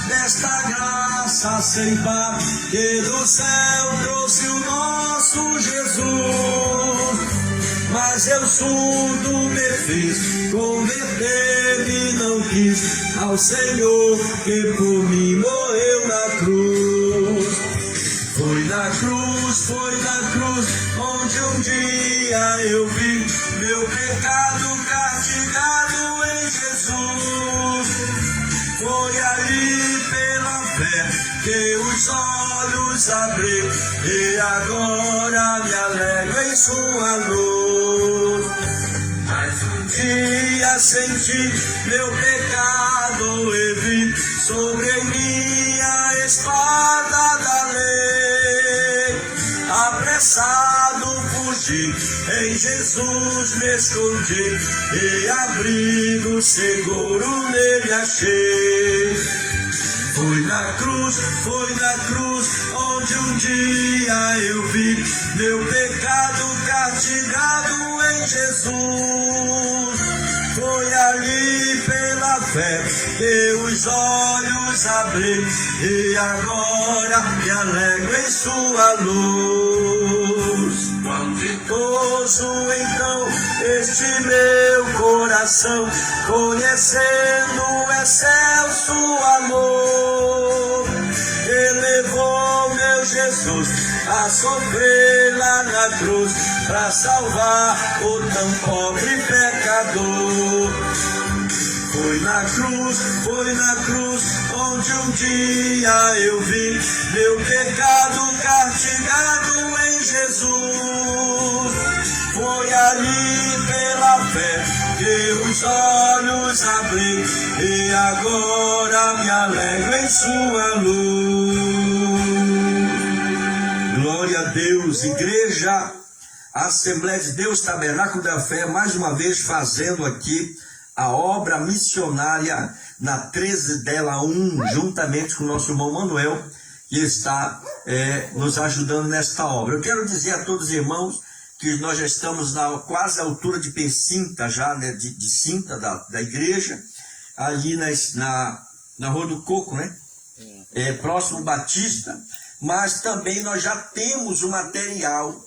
desta graça sem par, que do céu trouxe o nosso Jesus. Mas eu surdo me fiz, converter-me não quis ao Senhor, que por mim morreu na cruz. Foi na cruz, onde um dia eu vi meu pecado castigado em Jesus. Foi ali pela fé que os olhos abri, e agora me alegro em sua luz. Mas um dia senti meu pecado e vi sobre mim a espada da lei. Apressado fugi, em Jesus me escondi, e abrigo seguro nele achei. Foi na cruz, onde um dia eu vi meu pecado castigado em Jesus. Foi ali pela fé que os olhos abri, e agora me alegro em sua luz. Quão ditoso então este meu coração, conhecendo o excelso amor, elevou meu Jesus a sofrer lá na cruz, para salvar o tão pobre pecador. Foi na cruz, onde um dia eu vi meu pecado castigado em Jesus. Foi ali pela fé que os olhos abri, e agora me alegro em sua luz. Glória a Deus, igreja, Assembleia de Deus, Tabernáculo da Fé, mais uma vez fazendo aqui a obra missionária na 13 dela 1, juntamente com o nosso irmão Manuel, que está nos ajudando nesta obra. Eu quero dizer a todos os irmãos que nós já estamos na quase altura de Pecinta, já, né, de Cinta da igreja, ali na Rua do Coco, né? Próximo Batista, mas também nós já temos o material.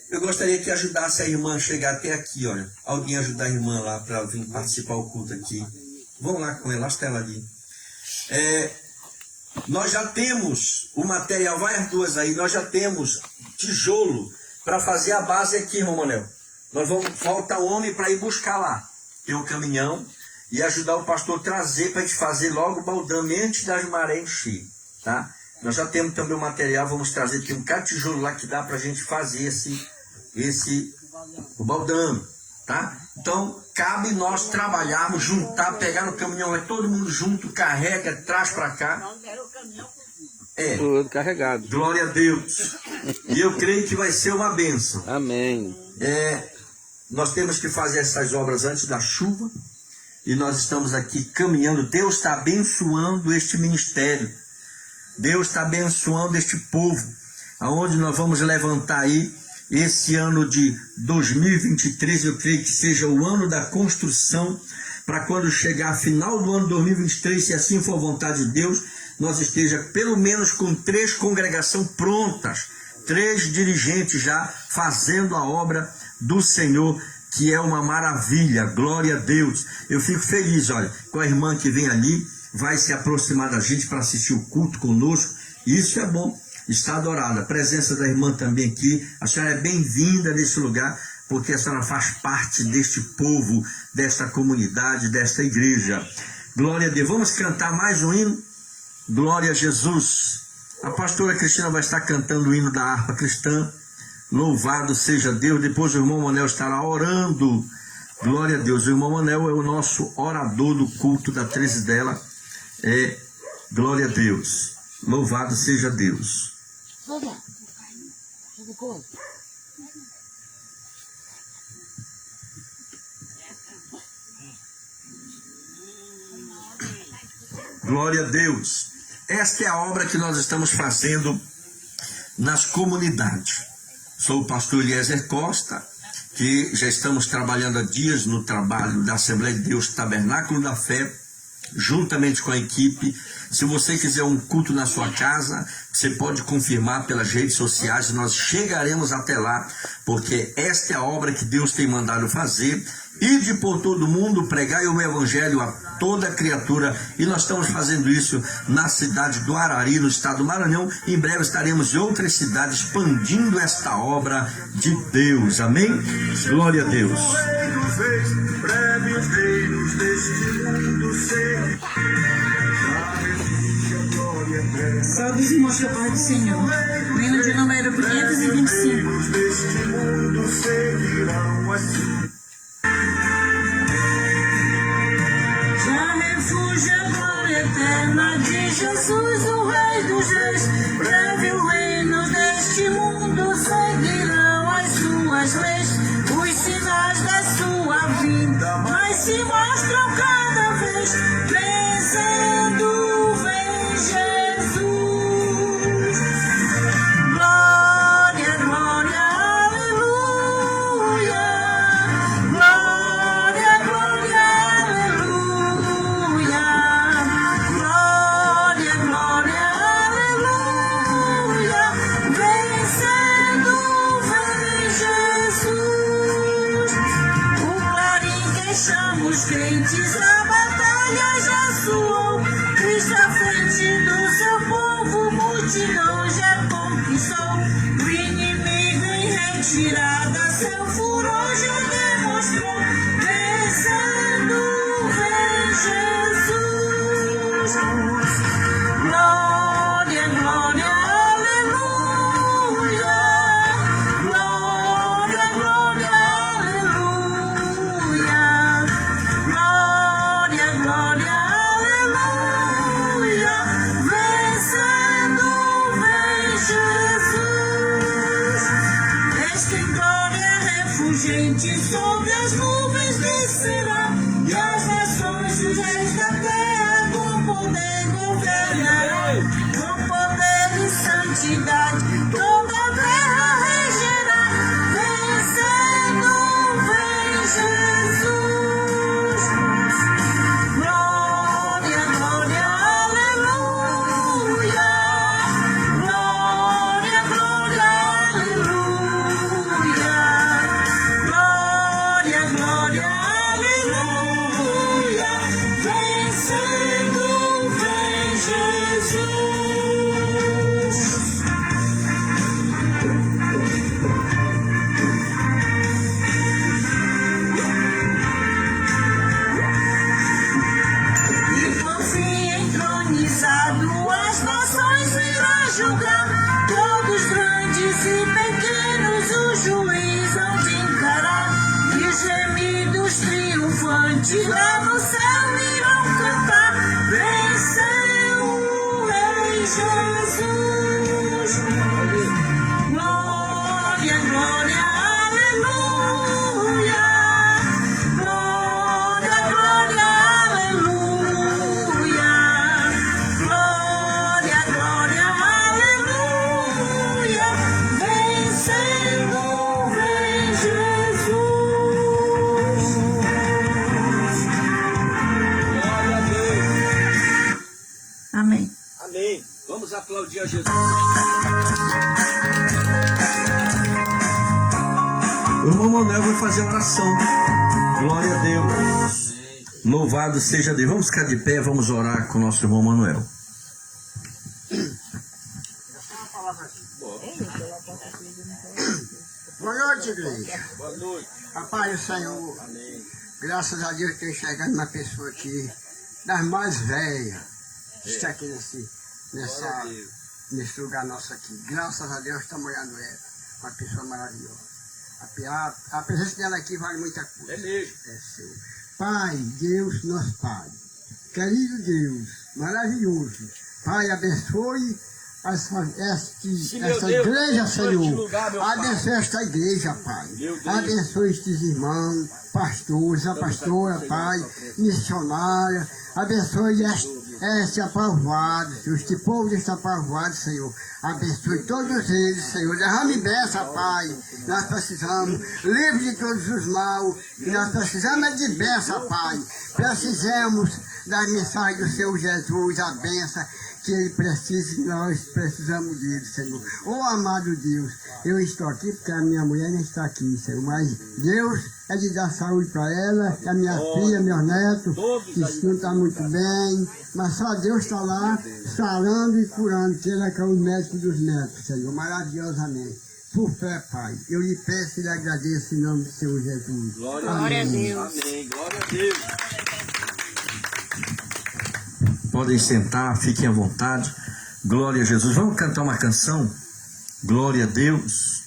Eu gostaria que ajudasse a irmã a chegar até aqui, olha. Alguém ajudar a irmã lá para vir participar do culto aqui. Vamos lá com ela, acho que ela ali. Nós já temos o material, vai as duas aí, nós já temos tijolo para fazer a base aqui, irmão Manel. Falta homem para ir buscar lá. Tem um caminhão e ajudar o pastor a trazer para a gente fazer logo o baldame antes das marés encher, tá? Nós já temos também o material, vamos trazer, tem um bocado de tijolo lá que dá para a gente fazer o baldame, tá? Então, cabe nós trabalharmos, juntar, pegar no caminhão, vai todo mundo junto, carrega, traz para cá. Tudo carregado. Glória a Deus. E eu creio que vai ser uma bênção. Amém. Nós temos que fazer essas obras antes da chuva, e nós estamos aqui caminhando. Deus está abençoando este ministério. Deus está abençoando este povo, aonde nós vamos levantar aí esse ano de 2023, eu creio que seja o ano da construção, para quando chegar final do ano 2023, se assim for a vontade de Deus, nós esteja pelo menos com 3 congregações prontas, 3 dirigentes já fazendo a obra do Senhor, que é uma maravilha. Glória a Deus. Eu fico feliz, olha, com a irmã que vem ali, vai se aproximar da gente para assistir o culto conosco. Isso é bom, está adorada. A presença da irmã também aqui. A senhora é bem-vinda nesse lugar, porque a senhora faz parte deste povo, desta comunidade, desta igreja. Glória a Deus. Vamos cantar mais um hino? Glória a Jesus. A pastora Cristina vai estar cantando o hino da harpa cristã. Louvado seja Deus. Depois o irmão Manel estará orando. Glória a Deus. O irmão Manel é o nosso orador do culto da 13 dela. Glória a Deus. Louvado seja Deus. Glória a Deus. Esta é a obra que nós estamos fazendo nas comunidades. Sou o pastor Eliezer Costa, que já estamos trabalhando há dias no trabalho da Assembleia de Deus Tabernáculo da Fé, juntamente com a equipe. Se você quiser um culto na sua casa, você pode confirmar pelas redes sociais, nós chegaremos até lá, porque esta é a obra que Deus tem mandado fazer. Ide por todo mundo, pregai o evangelho a toda criatura, e nós estamos fazendo isso na cidade do Arari, no estado do Maranhão. Em breve estaremos em outras cidades expandindo esta obra de Deus, amém? Glória a Deus. Salve os irmãos da paz do Senhor. Hino de número 525. Já refúgio a glória eterna de Jesus, o Rei dos Reis. Breve o reino deste mundo seguirão as suas leis. Os sinais da sua vinda mais se mostram cada vez. Vencendo, vem Jesus. Glória, glória, aleluia. Glória, glória, aleluia. Glória, glória, aleluia. Vencendo, vem Jesus. O clarim que chama os crentes, a batalha já soou. Cristo à frente do seu povo, multidão já conquistou. O inimigo em retirada, seu furor já demonstrou. Vencendo, vem Jesus. Glória, glória, aleluia. Glória, glória, aleluia. Glória, glória, aleluia. Vencendo, vem Jesus. Esta glória refulgente sobre as nuvens descerá, e as nações, os reis da terra, com poder governarão. Com poder e santidade, toda a terra regerá. Vencendo, vem Jesus. Glória, glória, aleluia. Glória, glória, aleluia. Glória, glória, aleluia. Vencendo, vem Jesus. E por fim entronizado, as nações irá julgar. Todos grandes e pequenos, o juiz hão de encarar. E os gemidos triunfantes lá no céu irão cantar. Venceu o Rei Jesus. Glória, glória, aleluia. Glória, glória, aleluia. Glória, glória, aleluia. Vencendo, vem Jesus. Amém. Amém. Vamos aplaudir a Jesus. O irmão Manuel vai fazer a oração. Glória a Deus. Louvado seja Deus. Vamos ficar de pé, vamos orar com o nosso irmão Manuel. Boa noite, igreja. Boa noite. A paz do Senhor. Amém. Graças a Deus tem chegado uma pessoa aqui, das mais velhas, que está aqui nesse lugar nosso aqui. Graças a Deus estamos olhando ela. Uma pessoa maravilhosa. A presença dela aqui vale muita coisa. É mesmo. É, Senhor. Pai, Deus, nosso Pai. Querido Deus, maravilhoso. Pai, abençoe essa igreja, Senhor. Abençoe esta igreja, Pai. Abençoe estes irmãos, pastores, a pastora, Pai, missionária. Abençoe este apavoado, este povo deste apavoado, Senhor. Abençoe todos eles, Senhor. Derrame bênção, Pai. Nós precisamos, livre de todos os maus. E nós precisamos de bênção, Pai. Precisamos da mensagem do Senhor Jesus, a benção que Ele precisa e nós precisamos dele, Senhor. Oh, amado Deus, eu estou aqui porque a minha mulher não está aqui, Senhor, mas Deus é de dar saúde para ela, a minha filha, meus netos, que não está muito bem, mas só Deus está lá, sarando e curando, que Ele é o médico dos netos, Senhor, maravilhosamente. Por fé, Pai, eu lhe peço e lhe agradeço em nome do Senhor Jesus. Glória a Deus. Amém. Glória a Deus. Podem sentar, fiquem à vontade. Glória a Jesus. Vamos cantar uma canção? Glória a Deus.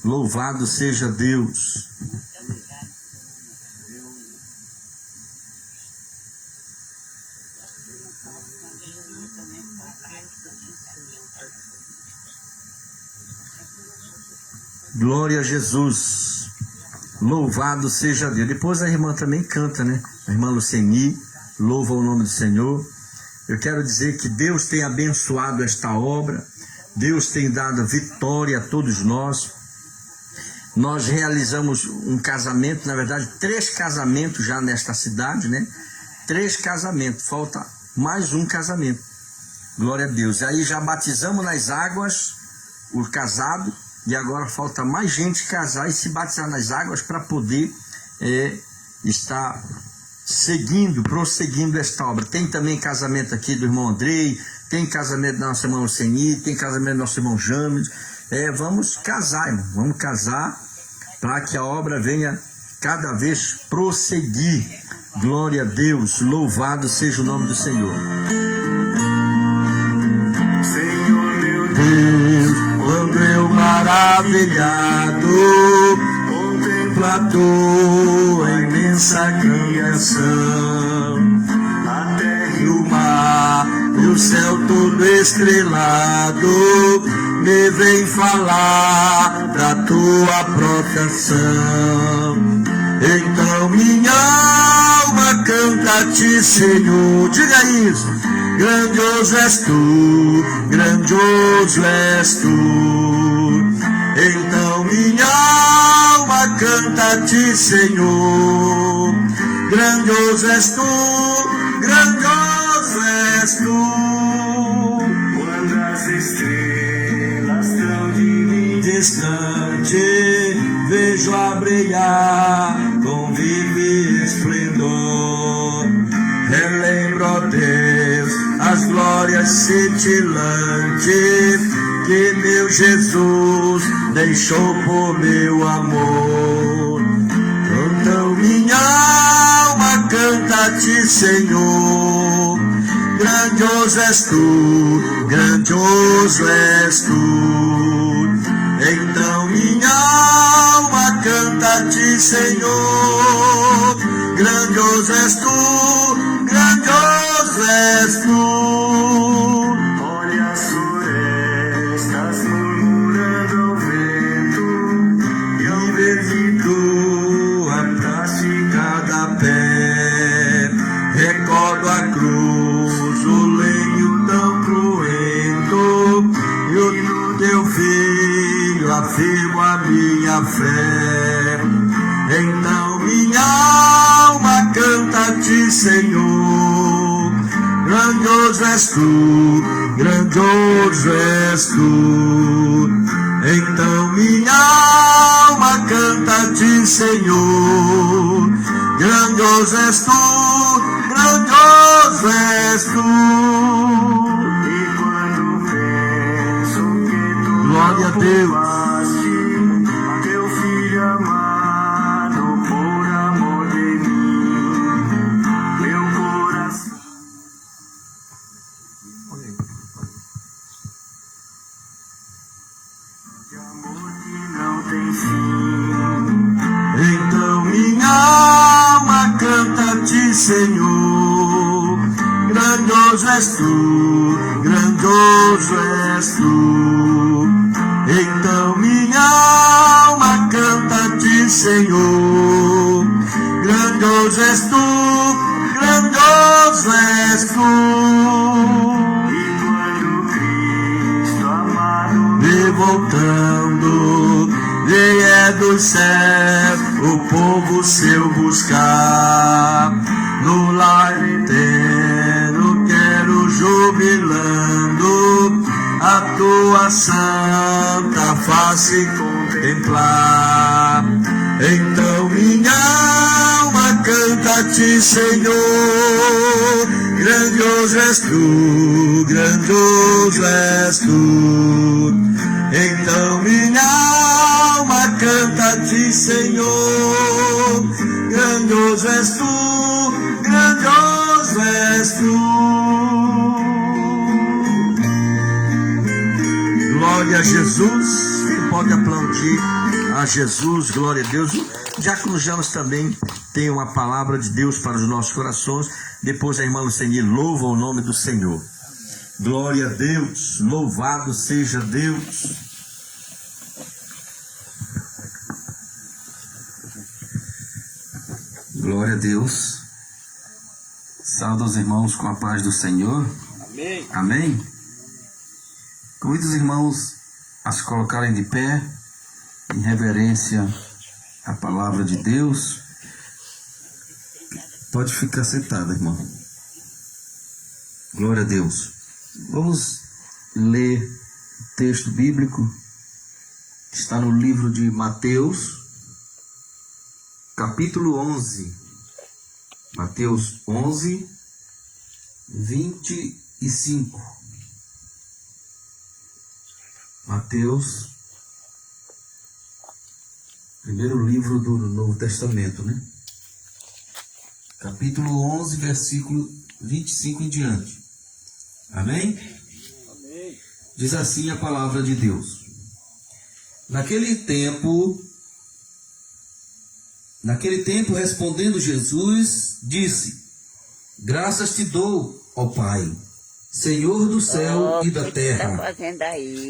Louvado seja Deus. Glória a Jesus. Louvado seja Deus. Depois a irmã também canta, né? A irmã Luceni louva o nome do Senhor. Eu quero dizer que Deus tem abençoado esta obra. Deus tem dado vitória a todos nós. Nós realizamos um casamento, na verdade 3 casamentos já nesta cidade, né? 3 casamentos, falta mais um casamento. Glória a Deus. Aí já batizamos nas águas o casado. E agora falta mais gente casar e se batizar nas águas para poder estar prosseguindo esta obra. Tem também casamento aqui do irmão Andrei, tem casamento da nossa irmã Luceni, tem casamento do nosso irmão James. Vamos casar, irmão, vamos casar para que a obra venha cada vez prosseguir. Glória a Deus, louvado seja o nome do Senhor. Senhor meu Deus, quando eu maravilhado contemplo a tua imensa criação, a terra e o mar e o céu todo estrelado me vem falar da tua proteção. Então minha alma canta a ti, Senhor. Diga isso. Grandioso és tu, grandioso és tu. Então minha alma canta a ti, Senhor. Grandioso és tu, grandioso és tu. Quando as estrelas estão de mim distante, vejo a brilhar com vivo esplendor. Relembro, ó Deus, as glórias cintilantes que meu Jesus deixou por meu amor. Então minha alma canta a ti, Senhor. Grandioso és tu, grandioso és tu. Então minha alma canta a ti, Senhor. Grandioso és tu, grandioso és tu. Olha as florestas murmurando ao vento, e ao ver de tua prática da pé, recordo a cruz, o lenho tão cruento, e no teu filho afirmo a minha fé. Então minha alma canta a ti, Senhor. Grandioso és tu, grandioso és tu. Então minha alma canta a ti, Senhor. Grandioso és tu, grandioso és tu. E quando penso que tu glória a Deus, teu filho amado por amor de mim, meu coração. De amor que não tem fim. Então minha alma canta a ti, Senhor. Grandioso és tu, grandioso és tu. Então minha alma canta a ti, Senhor. Grandioso és tu, grandioso és tu. E quando Cristo amado vem voltando, vem do céu o povo seu buscar, no lar eterno tua santa face contemplar. Então minha alma canta a ti, Senhor. Grandioso és tu, grandioso és tu. Então minha alma canta a ti, Senhor. Grandioso és tu, grandioso és tu. Glória a Jesus. Quem pode aplaudir a Jesus? Glória a Deus. O Diácono James também tem uma palavra de Deus para os nossos corações. Depois a irmã Luceni louva o nome do Senhor. Glória a Deus. Louvado seja Deus. Glória a Deus. Saúde aos irmãos com a paz do Senhor. Amém. Amém. Convido os irmãos a se colocarem de pé, em reverência à palavra de Deus. Pode ficar sentado, irmão. Glória a Deus. Vamos ler o texto bíblico que está no livro de Mateus, capítulo 11. Mateus 11, 25. Mateus, primeiro livro do Novo Testamento, né? Capítulo 11, versículo 25 em diante. Amém? Amém. Diz assim a palavra de Deus. Naquele tempo, respondendo Jesus, disse: Graças te dou, ó Pai, Senhor do céu e da terra,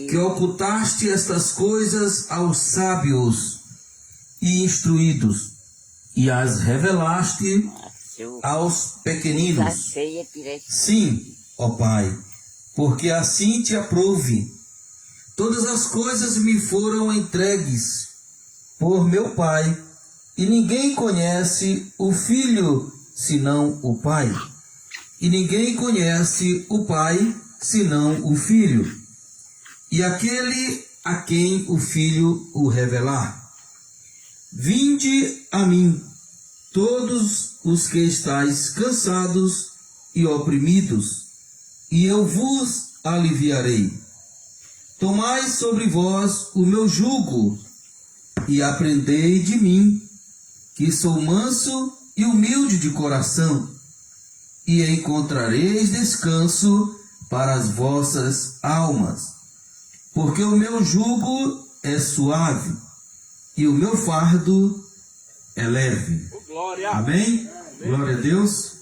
que ocultaste estas coisas aos sábios e instruídos, e as revelaste aos pequeninos. Sim, ó Pai, porque assim te aprouve. Todas as coisas me foram entregues por meu Pai, e ninguém conhece o Filho senão o Pai. E ninguém conhece o Pai senão o Filho, e aquele a quem o Filho o revelar. Vinde a mim, todos os que estáis cansados e oprimidos, e eu vos aliviarei. Tomai sobre vós o meu jugo, e aprendei de mim, que sou manso e humilde de coração, e encontrareis descanso para as vossas almas, porque o meu jugo é suave e o meu fardo é leve. Glória. Amém? Glória a Deus.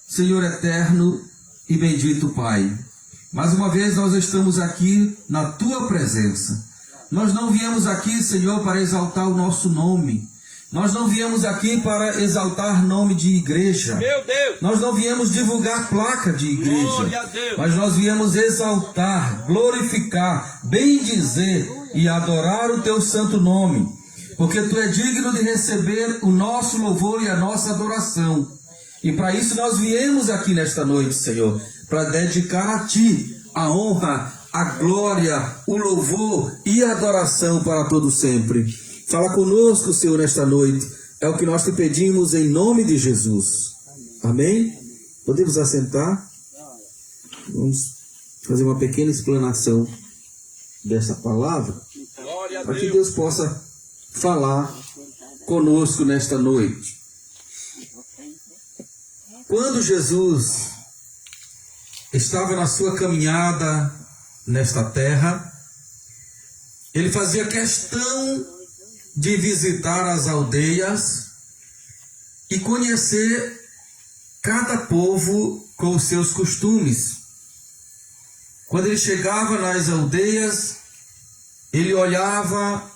Senhor eterno e bendito Pai, mais uma vez nós estamos aqui na Tua presença. Nós não viemos aqui, Senhor, para exaltar o nosso nome. Nós não viemos aqui para exaltar nome de igreja. Meu Deus. Nós não viemos divulgar placa de igreja. Glória a Deus. Mas nós viemos exaltar, glorificar, bendizer e adorar o Teu santo nome. Porque Tu é digno de receber o nosso louvor e a nossa adoração. E para isso nós viemos aqui nesta noite, Senhor, para dedicar a Ti a honra, a glória, o louvor e a adoração para todo sempre. Fala conosco, Senhor, nesta noite. É o que nós te pedimos em nome de Jesus. Amém? Podemos assentar? Vamos fazer uma pequena explanação dessa palavra, Glória a para que Deus. Deus possa falar conosco nesta noite. Quando Jesus estava na sua caminhada nesta terra, Ele fazia questão de visitar as aldeias e conhecer cada povo com os seus costumes. Quando ele chegava nas aldeias, ele olhava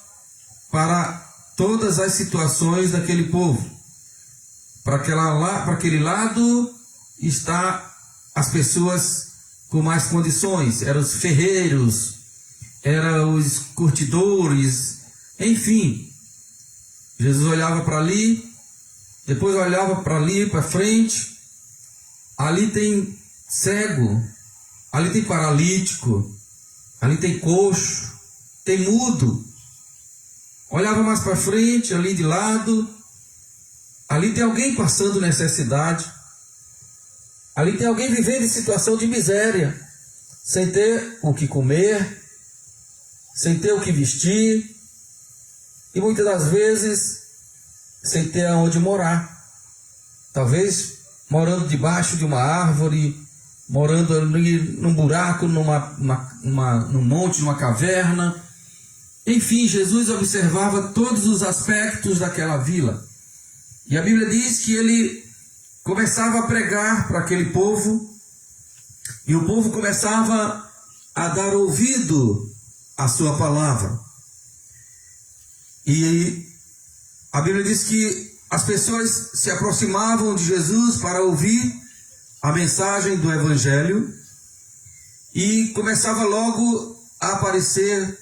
para todas as situações daquele povo. Para aquele lado está as pessoas com mais condições, eram os ferreiros, eram os curtidores, enfim. Jesus olhava para ali, depois olhava para ali, para frente. Ali tem cego, ali tem paralítico, ali tem coxo, tem mudo. Olhava mais para frente, ali de lado, ali tem alguém passando necessidade. Ali tem alguém vivendo em situação de miséria, sem ter o que comer, sem ter o que vestir, e muitas das vezes sem ter aonde morar. Talvez morando debaixo de uma árvore, morando ali num buraco, num monte, numa caverna. Enfim, Jesus observava todos os aspectos daquela vila. E a Bíblia diz que ele começava a pregar para aquele povo, e o povo começava a dar ouvido à sua palavra. E a Bíblia diz que as pessoas se aproximavam de Jesus para ouvir a mensagem do Evangelho, e começava logo a aparecer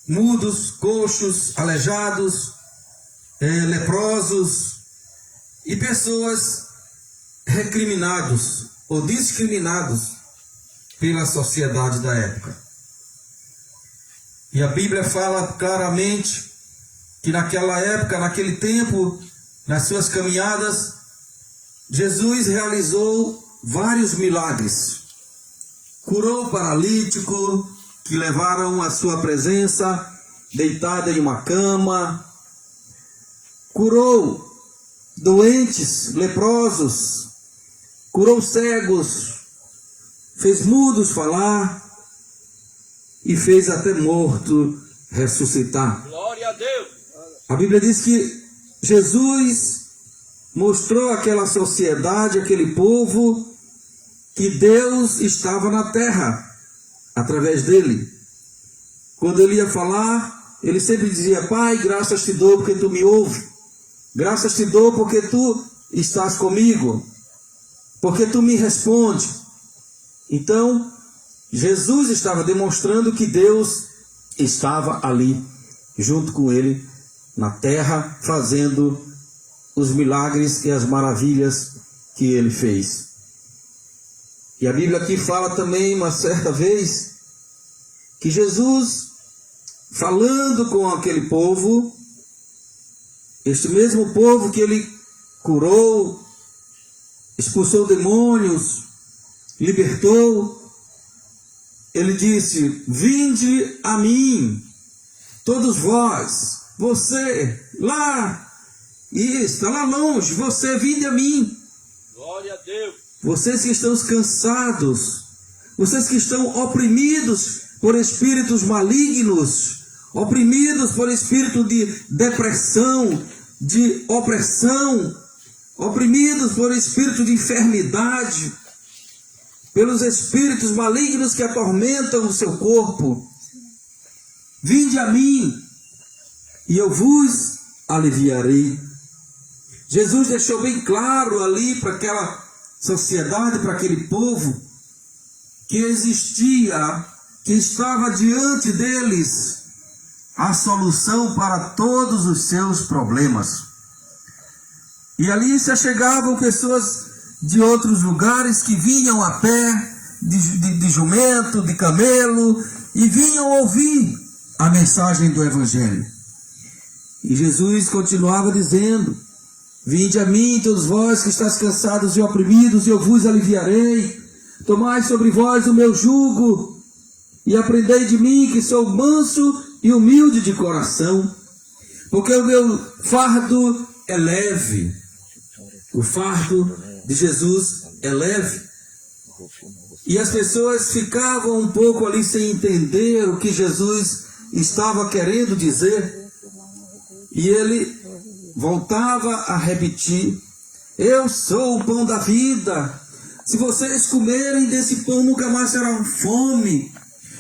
mudos, coxos, aleijados, leprosos e pessoas recriminados ou discriminados pela sociedade da época. E a Bíblia fala claramente que naquela época, naquele tempo, nas suas caminhadas, Jesus realizou vários milagres. Curou o paralítico, que levaram à sua presença, deitado em uma cama. Curou doentes, leprosos. Curou cegos. Fez mudos falar. E fez até morto ressuscitar. Glória a Deus. A Bíblia diz que Jesus mostrou àquela sociedade, àquele povo, que Deus estava na terra, através dele. Quando ele ia falar, ele sempre dizia: Pai, graças te dou porque tu me ouves. Graças te dou porque tu estás comigo. Porque tu me responde. Então, Jesus estava demonstrando que Deus estava ali, junto com ele, na terra, fazendo os milagres e as maravilhas que ele fez. E a Bíblia aqui fala também, uma certa vez, que Jesus, falando com aquele povo, este mesmo povo que ele curou, expulsou demônios, libertou, ele disse: vinde a mim, todos vós, você, lá, e está lá longe, você, vinde a mim. Glória a Deus. Vocês que estão cansados, vocês que estão oprimidos por espíritos malignos, oprimidos por espírito de depressão, de opressão, oprimidos por espírito de enfermidade, pelos espíritos malignos que atormentam o seu corpo. Vinde a mim, e eu vos aliviarei. Jesus deixou bem claro ali para aquela sociedade, para aquele povo, que existia, que estava diante deles a solução para todos os seus problemas. E ali se chegavam pessoas de outros lugares que vinham a pé, de jumento, de camelo, e vinham ouvir a mensagem do Evangelho. E Jesus continuava dizendo: vinde a mim, todos vós que estáis cansados e oprimidos, e eu vos aliviarei. Tomai sobre vós o meu jugo, e aprendei de mim, que sou manso e humilde de coração, porque o meu fardo é leve. O fardo de Jesus é leve. E as pessoas ficavam um pouco ali sem entender o que Jesus estava querendo dizer. E ele voltava a repetir: eu sou o pão da vida. Se vocês comerem desse pão, nunca mais terão fome.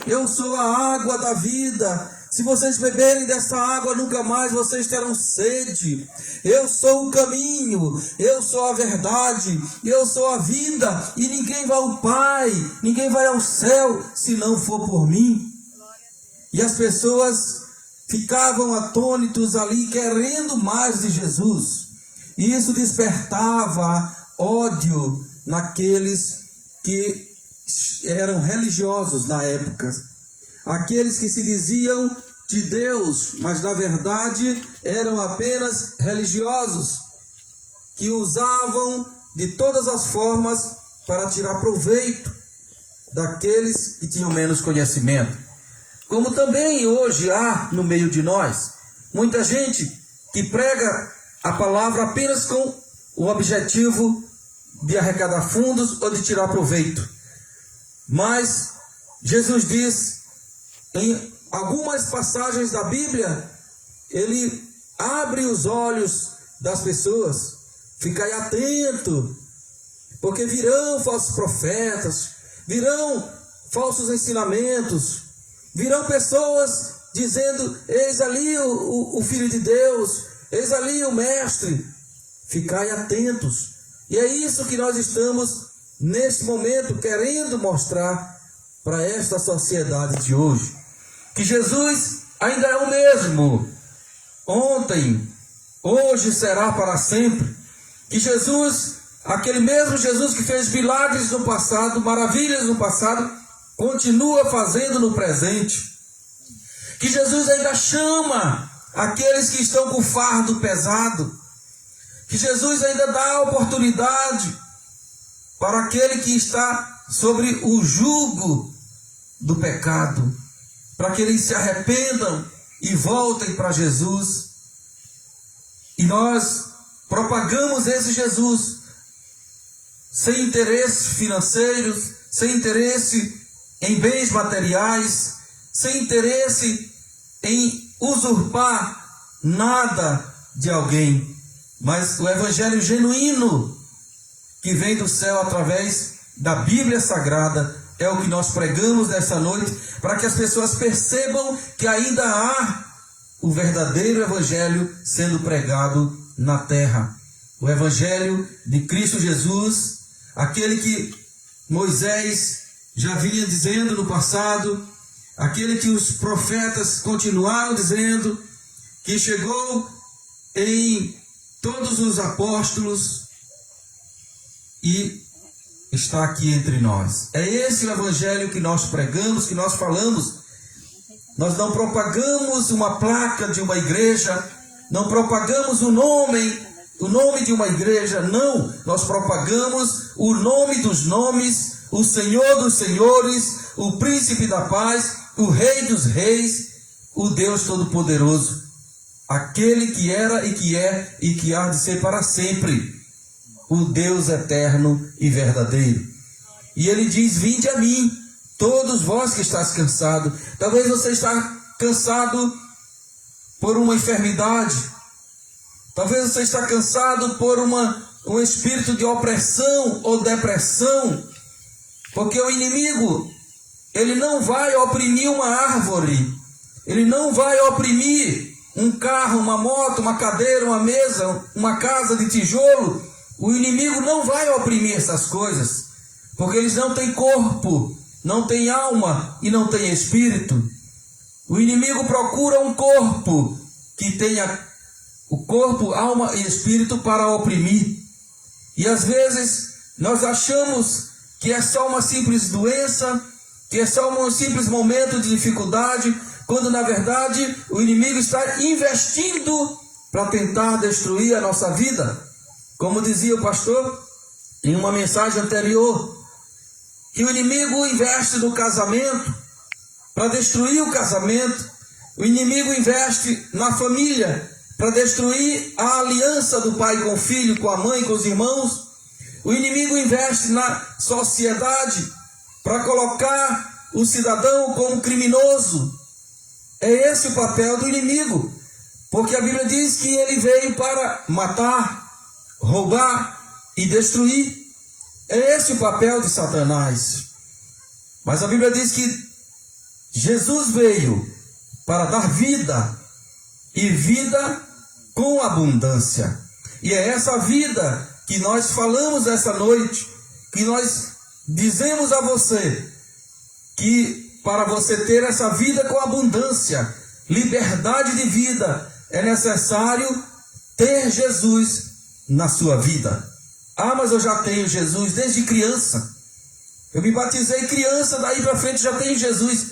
Eu sou a água da vida. Se vocês beberem dessa água, nunca mais vocês terão sede. Eu sou o caminho, eu sou a verdade, eu sou a vida. E ninguém vai ao Pai, ninguém vai ao céu, se não for por mim. E as pessoas ficavam atônitos ali, querendo mais de Jesus. E isso despertava ódio naqueles que eram religiosos na época, aqueles que se diziam de Deus, mas na verdade eram apenas religiosos, que usavam de todas as formas para tirar proveito daqueles que tinham menos conhecimento. Como também hoje há no meio de nós muita gente que prega a palavra apenas com o objetivo de arrecadar fundos ou de tirar proveito. Mas Jesus diz em algumas passagens da Bíblia, ele abre os olhos das pessoas. Ficai atento, porque virão falsos profetas, virão falsos ensinamentos, virão pessoas dizendo: eis ali o Filho de Deus, eis ali o Mestre. Ficai atentos. E é isso que nós estamos, neste momento, querendo mostrar para esta sociedade de hoje. Que Jesus ainda é o mesmo, ontem, hoje será para sempre. Que Jesus, aquele mesmo Jesus que fez milagres no passado, maravilhas no passado, continua fazendo no presente. Que Jesus ainda chama aqueles que estão com o fardo pesado. Que Jesus ainda dá oportunidade para aquele que está sobre o jugo do pecado, para que eles se arrependam e voltem para Jesus. E nós propagamos esse Jesus sem interesses financeiros, sem interesse em bens materiais, sem interesse em usurpar nada de alguém, mas o evangelho genuíno que vem do céu através da Bíblia Sagrada é o que nós pregamos nessa noite, para que as pessoas percebam que ainda há o verdadeiro evangelho sendo pregado na terra. O evangelho de Cristo Jesus, aquele que Moisés já vinha dizendo no passado, aquele que os profetas continuaram dizendo, que chegou em todos os apóstolos e está aqui entre nós. É esse o evangelho que nós pregamos, que nós falamos. Nós não propagamos uma placa de uma igreja, não propagamos o nome de uma igreja, não. Nós propagamos o nome dos nomes, o Senhor dos senhores, o Príncipe da paz, o Rei dos reis, o Deus Todo-Poderoso, aquele que era e que é e que há de ser para sempre, o Deus eterno e verdadeiro. E ele diz: vinde a mim, todos vós que estáis cansados. Talvez você está cansado por uma enfermidade, talvez você está cansado por um espírito de opressão ou depressão, porque o inimigo, ele não vai oprimir uma árvore, ele não vai oprimir um carro, uma moto, uma cadeira, uma mesa, uma casa de tijolo. O inimigo não vai oprimir essas coisas, porque eles não têm corpo, não têm alma e não têm espírito. O inimigo procura um corpo que tenha o corpo, alma e espírito para oprimir. E às vezes nós achamos que é só uma simples doença, que é só um simples momento de dificuldade, quando na verdade o inimigo está investindo para tentar destruir a nossa vida. Como dizia o pastor em uma mensagem anterior, que o inimigo investe no casamento para destruir o casamento, o inimigo investe na família para destruir a aliança do pai com o filho, com a mãe, com os irmãos. O inimigo investe na sociedade para colocar o cidadão como criminoso. É esse o papel do inimigo, porque a Bíblia diz que ele veio para matar, roubar e destruir. É esse o papel de Satanás. Mas a Bíblia diz que Jesus veio para dar vida, e vida com abundância. E é essa vida que nós falamos essa noite, que nós dizemos a você, que para você ter essa vida com abundância, liberdade de vida, é necessário ter Jesus na sua vida. Ah, mas eu já tenho Jesus desde criança. Eu me batizei criança, daí para frente já tenho Jesus.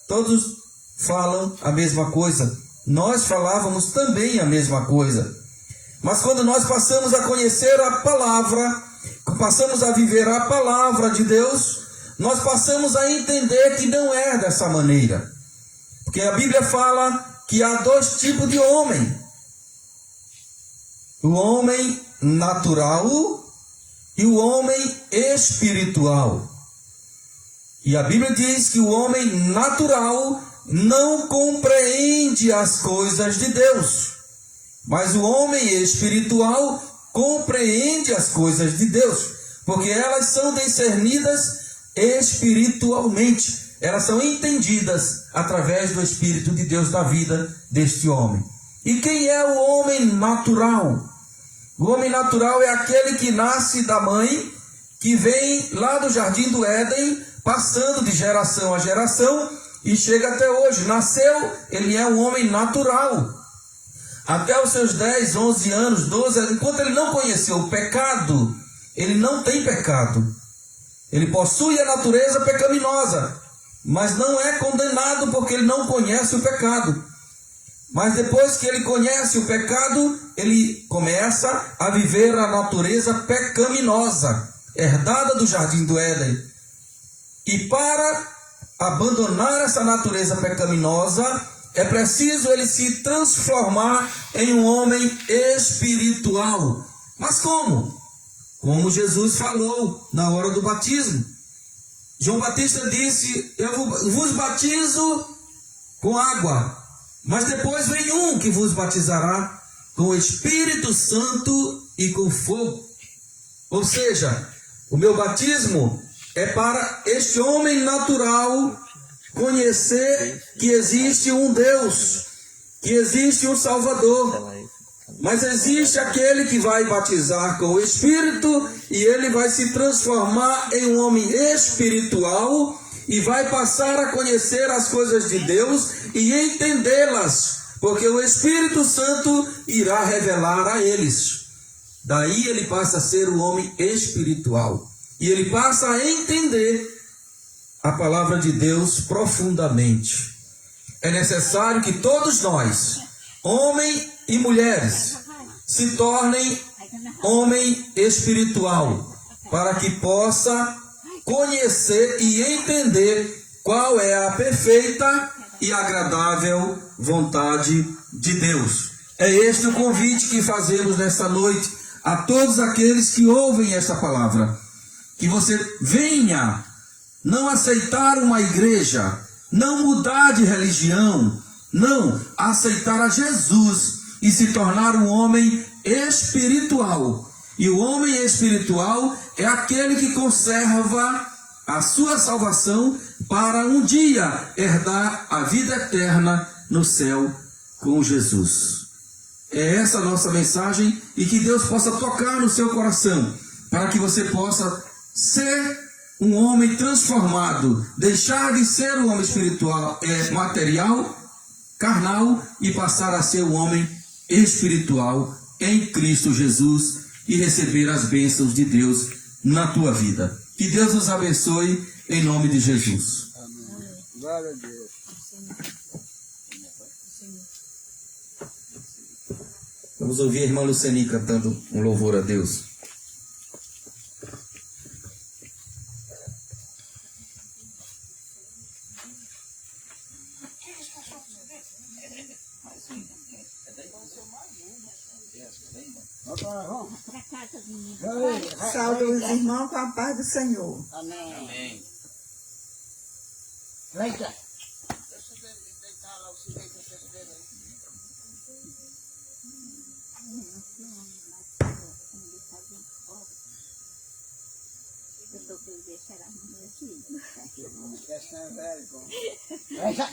todos falam a mesma coisa. Nós falávamos também a mesma coisa. Mas quando nós passamos a conhecer a palavra, passamos a viver a palavra de Deus, nós passamos a entender que não é dessa maneira. Porque a Bíblia fala que há dois tipos de homem: o homem natural e o homem espiritual. E a Bíblia diz que o homem natural não compreende as coisas de Deus, mas o homem espiritual compreende as coisas de Deus, porque elas são discernidas espiritualmente. Elas são entendidas através do Espírito de Deus da vida deste homem. E quem é o homem natural? O homem natural é aquele que nasce da mãe, que vem lá do Jardim do Éden, passando de geração a geração e chega até hoje. Nasceu, ele é um homem natural. Até os seus 10, 11 anos, 12, enquanto ele não conheceu o pecado, ele não tem pecado. Ele possui a natureza pecaminosa, mas não é condenado porque ele não conhece o pecado. Mas depois que ele conhece o pecado, ele começa a viver a natureza pecaminosa, herdada do Jardim do Éden. E para abandonar essa natureza pecaminosa, é preciso ele se transformar em um homem espiritual. Mas como? Como Jesus falou na hora do batismo. João Batista disse: eu vos batizo com água, mas depois vem um que vos batizará com o Espírito Santo e com fogo. Ou seja, o meu batismo é para este homem natural conhecer que existe um Deus, que existe um Salvador. Mas existe aquele que vai batizar com o Espírito e ele vai se transformar em um homem espiritual e vai passar a conhecer as coisas de Deus e entendê-las, porque o Espírito Santo irá revelar a eles. Daí ele passa a ser um homem espiritual e ele passa a entender a palavra de Deus profundamente. É necessário que todos nós, homem e mulheres, se tornem homem espiritual, para que possa conhecer e entender qual é a perfeita e agradável vontade de Deus. É este o convite que fazemos nesta noite a todos aqueles que ouvem esta palavra, que você venha não aceitar uma igreja, não mudar de religião, não, aceitar a Jesus e se tornar um homem espiritual. E o homem espiritual é aquele que conserva a sua salvação para um dia herdar a vida eterna no céu com Jesus. É essa a nossa mensagem, e que Deus possa tocar no seu coração, para que você possa ser um homem transformado, deixar de ser um homem espiritual, material, carnal, e passar a ser um homem espiritual em Cristo Jesus e receber as bênçãos de Deus na tua vida. Que Deus nos abençoe em nome de Jesus. Amém. Glória a Deus. Vamos ouvir a irmã Luceni cantando um louvor a Deus. Saúde os irmãos com a paz do Senhor. Amém. Amém. Vai cá. Vai cá.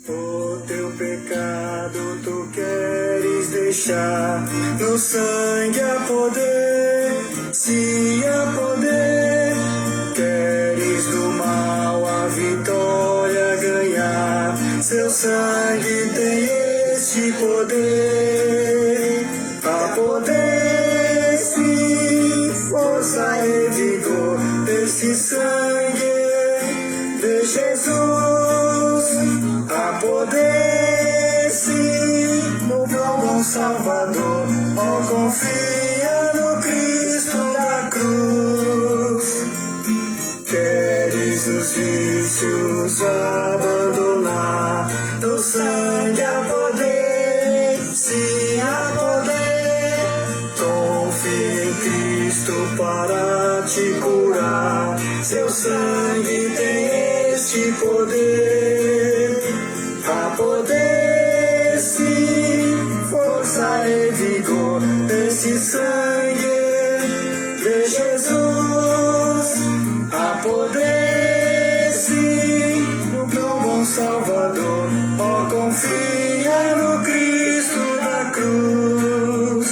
O teu pecado tu queres deixar, no sangue a poder, se a poder, queres do mal a vitória ganhar, seu sangue tem este poder, a poder sim, força e vigor desse sangue, Salvador. Oh, confia no Cristo da cruz. Queres os vícios abandonar, no sangue há poder, sim há poder. Confia em Cristo para te curar, seu sangue tem este poder. Há poder, sim, força e vigor desse sangue de Jesus. Há poder, sim, no bom Salvador. Oh, confia no Cristo da cruz.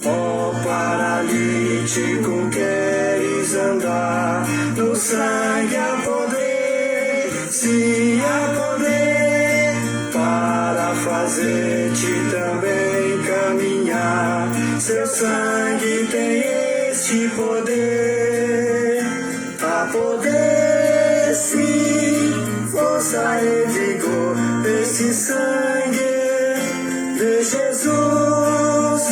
Oh, paralítico, queres andar, no sangue há poder, sim há poder, para fazer-te também caminhar. Seu sangue tem este poder. Há poder, sim, força e vigor desse sangue de Jesus.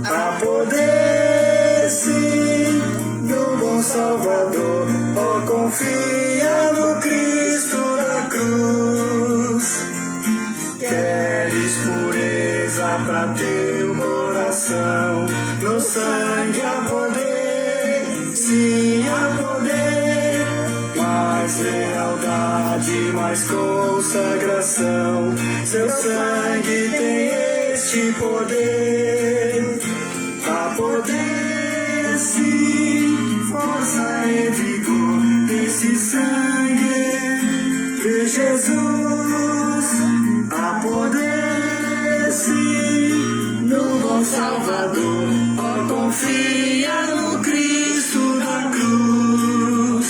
Há poder, sim, no bom Salvador. Oh, confia no Cristo da cruz. Queres pureza pra teu coração, no sangue há poder, sim há poder, mais lealdade, mais consagração, seu sangue tem este poder. Há poder, sim, força e vigor desse sangue de Jesus. Há poder, sim, no bom Salvador. Oh, confia no Cristo da cruz.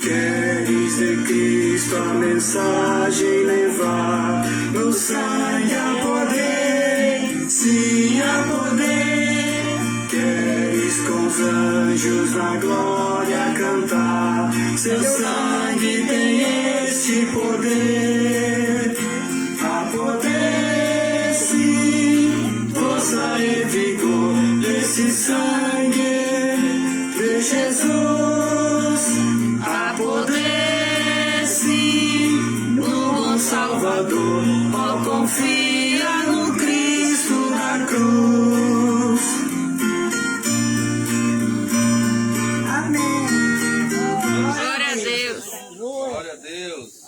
Queres de Cristo a mensagem levar, no sangue há poder, sim há poder. Queres com os anjos na glória cantar, seu sangue tem este poder. Há poder, sim, força e vigor desse sangue de Jesus. Há poder, sim, no bom Salvador. Oh, confia no Cristo da cruz. Amém. Glória a Deus. Glória a Deus.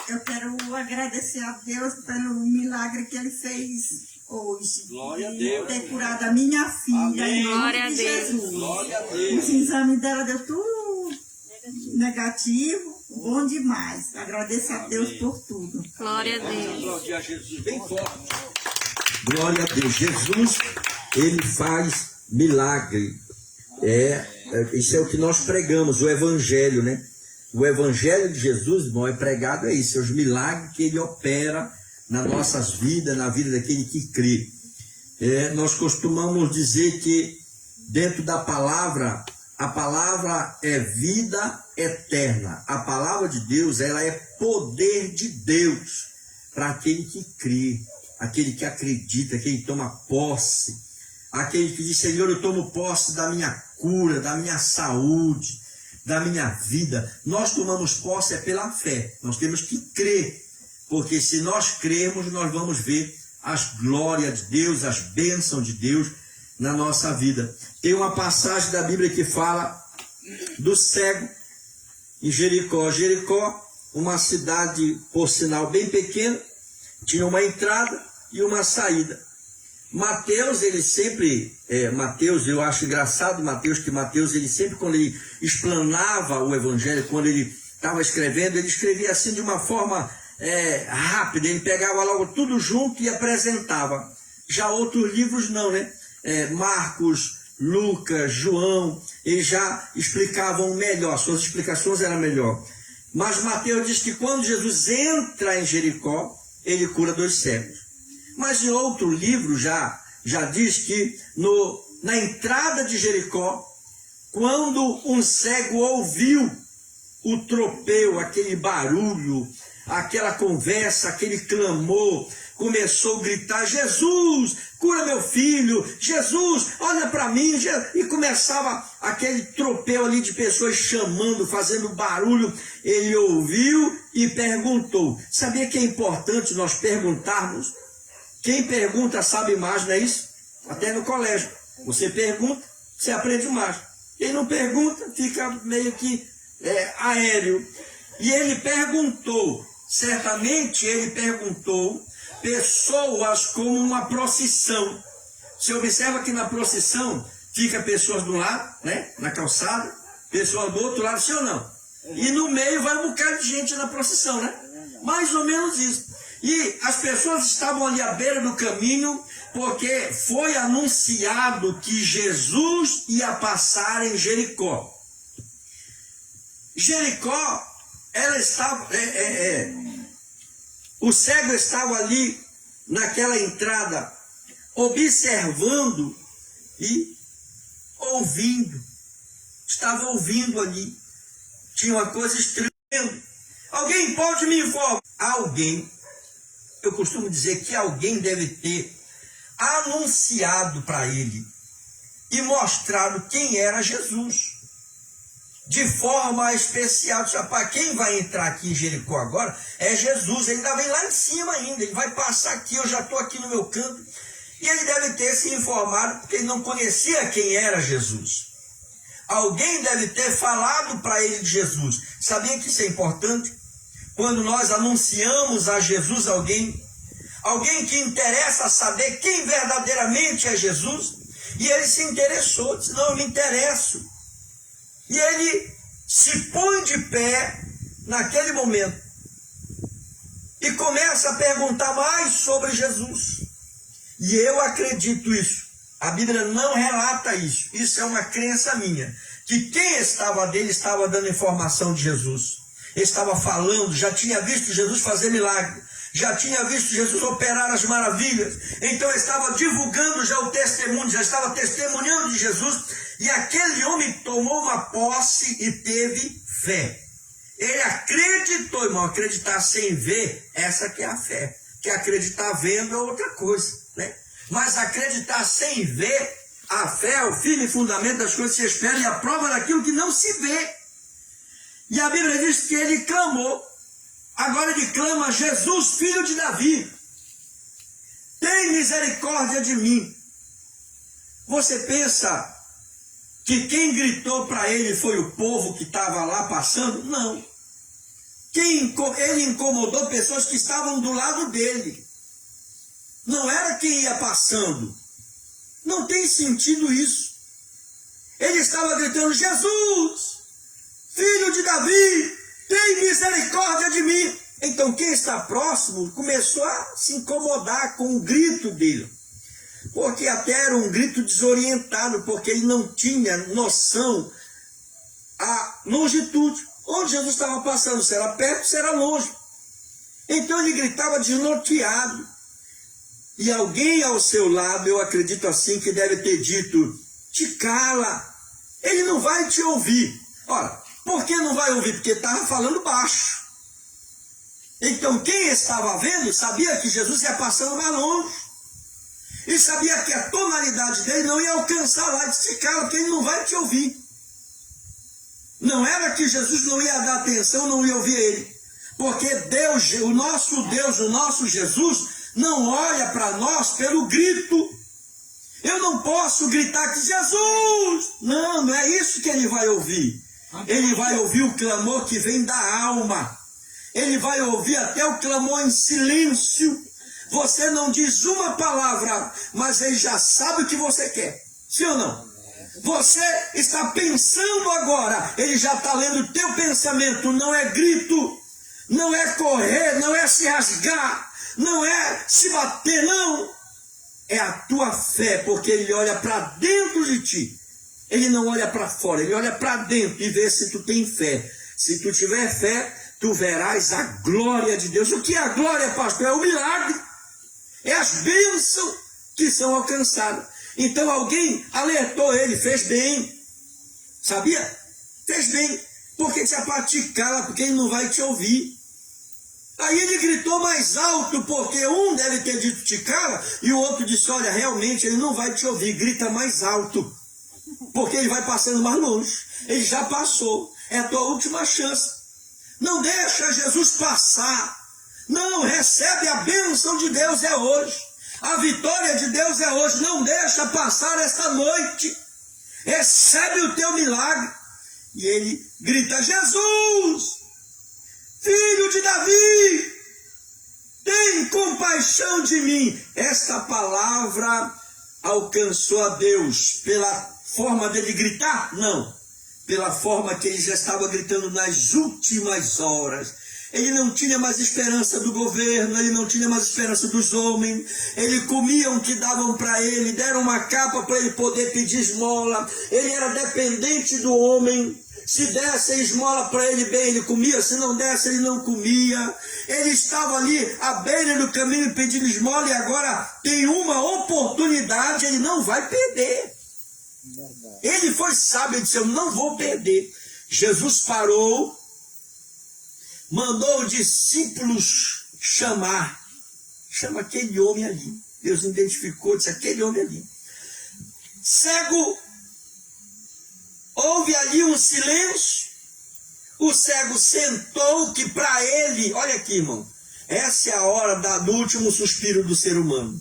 Eu quero agradecer a Deus pelo milagre que Ele fez hoje. Glória a de Deus. ter curado a minha filha. Amém. Em nome Glória a de Deus. Jesus. Glória a Os Deus. exames dela deu tudo negativo, bom demais. Agradeço a Deus por tudo. Glória a Deus. Aplaudir a Jesus bem forte. Glória a Deus. Jesus, ele faz milagre. Isso é o que nós pregamos, o Evangelho, né? O Evangelho de Jesus, irmão, é pregado, é isso, é os milagres que ele opera nas nossas vidas, na vida daquele que crê. Nós costumamos dizer que dentro da palavra, a palavra é vida eterna. A palavra de Deus, ela é poder de Deus para aquele que crê, aquele que acredita, aquele que toma posse, aquele que diz: Senhor, eu tomo posse da minha cura, da minha saúde, da minha vida. Nós tomamos posse pela fé. Nós temos que crer, porque se nós crermos, nós vamos ver as glórias de Deus, as bênçãos de Deus na nossa vida. Tem uma passagem da Bíblia que fala do cego em Jericó. Jericó, uma cidade, por sinal, bem pequena, tinha uma entrada e uma saída. Mateus, ele sempre, Mateus, eu acho engraçado Mateus, que Mateus, ele sempre, quando ele explanava o Evangelho, quando ele estava escrevendo, ele escrevia assim de uma forma rápida, ele pegava logo tudo junto e apresentava. Já outros livros não, né? Marcos, Lucas, João, eles já explicavam melhor, suas explicações eram melhor. Mas Mateus diz que quando Jesus entra em Jericó, ele cura 2 cegos. Mas em outro livro já diz que na entrada de Jericó, quando um cego ouviu o tropeu, aquele barulho, aquela conversa, aquele clamor, começou a gritar: Jesus, cura meu filho, Jesus, olha para mim, e começava aquele tropel ali de pessoas chamando, fazendo barulho. Ele ouviu e perguntou. Sabia que é importante nós perguntarmos? Quem pergunta sabe mais, não é isso? Até no colégio, você pergunta, você aprende mais. Quem não pergunta fica meio que aéreo. E ele perguntou, certamente ele perguntou pessoas como uma procissão. Você observa que na procissão fica pessoas de um lado, né, na calçada, pessoas do outro lado, sim ou não? E no meio vai um bocado de gente na procissão, né? Mais ou menos isso. E as pessoas estavam ali à beira do caminho porque foi anunciado que Jesus ia passar em Jericó. Jericó, ela estava, o cego estava ali naquela entrada, observando e ouvindo. Estava ouvindo ali. Tinha uma coisa estranha. Alguém pode me informar? Alguém, eu costumo dizer que alguém deve ter anunciado para ele e mostrado quem era Jesus. De forma especial. Rapaz, quem vai entrar aqui em Jericó agora é Jesus. Ele ainda vem lá em cima ainda. Ele vai passar aqui, eu já estou aqui no meu canto. E ele deve ter se informado porque ele não conhecia quem era Jesus. Alguém deve ter falado para ele de Jesus. Sabia que isso é importante? Quando nós anunciamos a Jesus alguém que interessa saber quem verdadeiramente é Jesus, e ele se interessou, disse: não, eu me interesso. E ele se põe de pé naquele momento e começa a perguntar mais sobre Jesus. E eu acredito isso. A Bíblia não relata isso. Isso é uma crença minha. Que quem estava dele estava dando informação de Jesus. Ele estava falando, já tinha visto Jesus fazer milagre. Já tinha visto Jesus operar as maravilhas. Então ele estava divulgando já o testemunho, já estava testemunhando de Jesus. E aquele homem tomou uma posse e teve fé. Ele acreditou, irmão. Acreditar sem ver, essa que é a fé. Que acreditar vendo é outra coisa, né? Mas acreditar sem ver, a fé é o firme fundamento das coisas que se esperam e a prova daquilo que não se vê. E a Bíblia diz que ele clamou. Agora ele clama: Jesus, filho de Davi, tem misericórdia de mim. Você pensa que quem gritou para ele foi o povo que estava lá passando? Não. Ele incomodou pessoas que estavam do lado dele. Não era quem ia passando. Não tem sentido isso. Ele estava gritando: Jesus, filho de Davi, tem misericórdia de mim. Então quem está próximo começou a se incomodar com o grito dele. Porque até era um grito desorientado, porque ele não tinha noção a longitude. Onde Jesus estava passando, se era perto, se era longe. Então ele gritava desnorteado. E alguém ao seu lado, eu acredito assim, que deve ter dito: te cala, ele não vai te ouvir. Ora, por que não vai ouvir? Porque estava falando baixo. Então quem estava vendo sabia que Jesus ia passando mais longe. E sabia que a tonalidade dele não ia alcançar lá. Disse: te cala, porque ele não vai te ouvir. Não era que Jesus não ia dar atenção, não ia ouvir ele. Porque Deus, o nosso Jesus, não olha para nós pelo grito. Eu não posso gritar que Jesus... Não é isso que ele vai ouvir. Ele vai ouvir o clamor que vem da alma. Ele vai ouvir até o clamor em silêncio. Você não diz uma palavra, mas ele já sabe o que você quer. Sim ou não? Você está pensando agora, ele já está lendo o teu pensamento. Não é grito, não é correr, não é se rasgar, não é se bater, não. É a tua fé, porque ele olha para dentro de ti. Ele não olha para fora, ele olha para dentro e vê se tu tem fé. Se tu tiver fé, tu verás a glória de Deus. O que é a glória, pastor? É o milagre. É as bênçãos que são alcançadas. Então alguém alertou ele, fez bem. Sabia? Fez bem. Porque se a te cala, porque ele não vai te ouvir. Aí ele gritou mais alto, porque um deve ter dito te cala, e o outro disse, olha, realmente ele não vai te ouvir, grita mais alto, porque ele vai passando mais longe, ele já passou, é a tua última chance. Não deixa Jesus passar, não, recebe a bênção de Deus, é hoje, a vitória de Deus é hoje, não deixa passar esta noite, recebe o teu milagre. E ele grita, Jesus, Filho de Davi, tem compaixão de mim. Esta palavra alcançou a Deus pela forma dele gritar? Não, pela forma que ele já estava gritando nas últimas horas. Ele não tinha mais esperança do governo, ele não tinha mais esperança dos homens, ele comia o que davam para ele, deram uma capa para ele poder pedir esmola, ele era dependente do homem. Se desse esmola para ele, bem, ele comia, se não desse, ele não comia. Ele estava ali à beira do caminho pedindo esmola e agora tem uma oportunidade, ele não vai perder. Ele foi sábio e disse, eu não vou perder. Jesus parou, mandou os discípulos chamar. Chama aquele homem ali. Deus identificou, disse, aquele homem ali. Cego, houve ali um silêncio, o cego sentou, que para ele, olha aqui, irmão, essa é a hora do último suspiro do ser humano.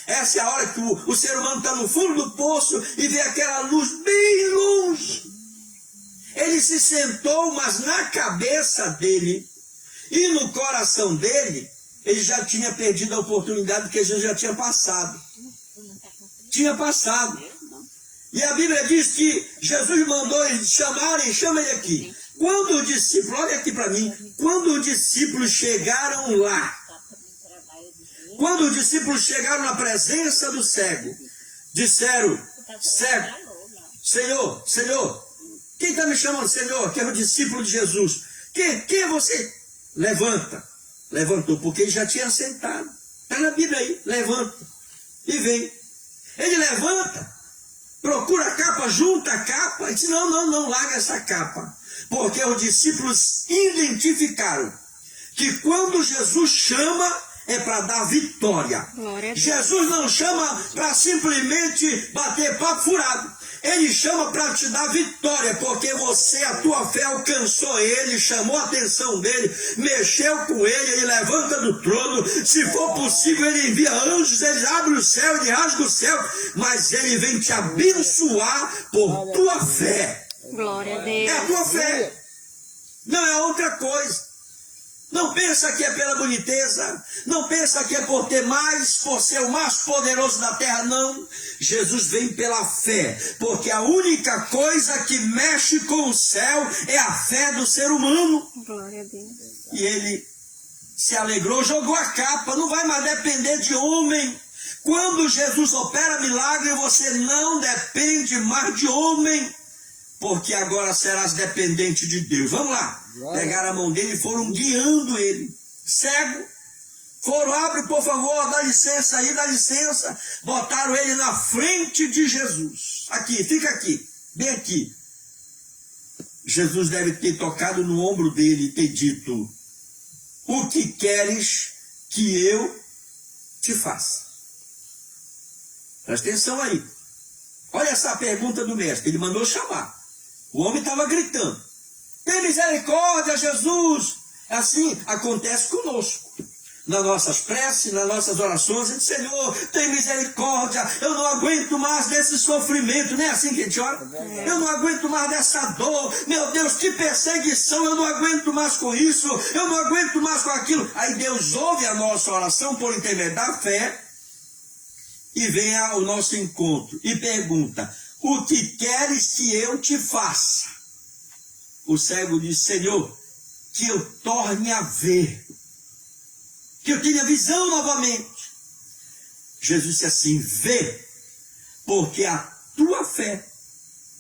Essa é a hora que o ser humano está no fundo do poço e vê aquela luz bem longe. Ele se sentou, mas na cabeça dele e no coração dele, ele já tinha perdido a oportunidade que Jesus já tinha passado. Tinha passado. E a Bíblia diz que Jesus mandou eles chamarem, chama ele aqui. Quando os discípulos, olha aqui para mim, quando os discípulos chegaram lá, quando os discípulos chegaram na presença do cego, disseram, cego, Senhor, quem está me chamando Senhor? Que é o discípulo de Jesus. Quem é você? Levantou, porque ele já tinha sentado. Está na Bíblia aí, levanta e vem. Ele levanta, procura a capa, junta a capa, e diz, não, larga essa capa. Porque os discípulos identificaram que quando Jesus chama, é para dar vitória. Jesus não chama para simplesmente bater papo furado. Ele chama para te dar vitória, porque você, a tua fé alcançou ele, chamou a atenção dele, mexeu com ele, ele levanta do trono. Se for possível, ele envia anjos, ele abre o céu, ele rasga o céu, mas ele vem te abençoar por tua fé. Glória a Deus. É a tua fé, não é outra coisa. Não pensa que é pela boniteza, não pensa que é por ter mais, por ser o mais poderoso da terra, não. Jesus vem pela fé, porque a única coisa que mexe com o céu é a fé do ser humano. Glória a Deus. E ele se alegrou, jogou a capa, não vai mais depender de homem. Quando Jesus opera milagre, você não depende mais de homem, porque agora serás dependente de Deus. Vamos lá. Pegaram a mão dele e foram guiando ele. Cego. Foram, abre por favor, dá licença aí, dá licença. Botaram ele na frente de Jesus. Aqui, fica aqui, bem aqui. Jesus deve ter tocado no ombro dele e ter dito, o que queres que eu te faça? Presta atenção aí. Olha essa pergunta do mestre, ele mandou chamar. O homem estava gritando, tem misericórdia, Jesus. Assim acontece conosco. Nas nossas preces, nas nossas orações, a gente, Senhor, tem misericórdia, eu não aguento mais desse sofrimento, não é assim que a gente ora? Eu não aguento mais dessa dor, meu Deus, que perseguição, eu não aguento mais com isso, eu não aguento mais com aquilo. Aí Deus ouve a nossa oração por intermédio da fé e vem ao nosso encontro e pergunta, o que queres que eu te faça? O cego diz, Senhor, que eu torne a ver, que eu tenha visão novamente. Jesus disse assim, vê, porque a tua fé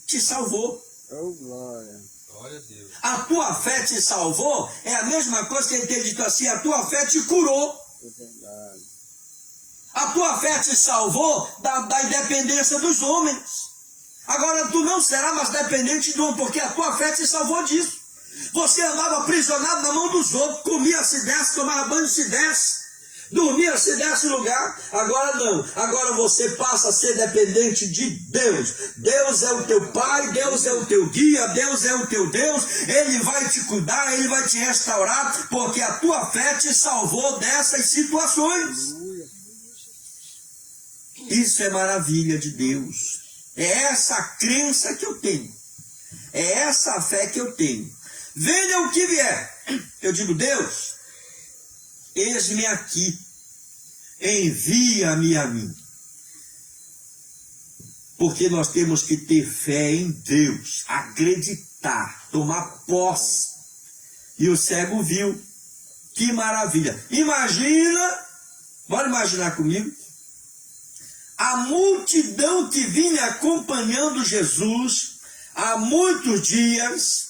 te salvou. Oh, glória. Glória a Deus. A tua fé te salvou é a mesma coisa que ele ter dito assim, a tua fé te curou. É verdade. A tua fé te salvou da independência dos homens. Agora tu não será mais dependente de homem, porque a tua fé te salvou disso. Você andava aprisionado na mão dos outros, comia se desse, tomava banho se desse, dormia se desse lugar. Agora não, agora você passa a ser dependente de Deus. Deus é o teu Pai, Deus é o teu guia, Deus é o teu Deus. Ele vai te cuidar, Ele vai te restaurar, porque a tua fé te salvou dessas situações. Isso é maravilha de Deus. É essa a crença que eu tenho. É essa a fé que eu tenho. Venha o que vier. Eu digo, Deus, eis-me aqui. Envia-me a mim. Porque nós temos que ter fé em Deus. Acreditar. Tomar posse. E o cego viu. Que maravilha. Imagina, bora imaginar comigo, a multidão que vinha acompanhando Jesus há muitos dias,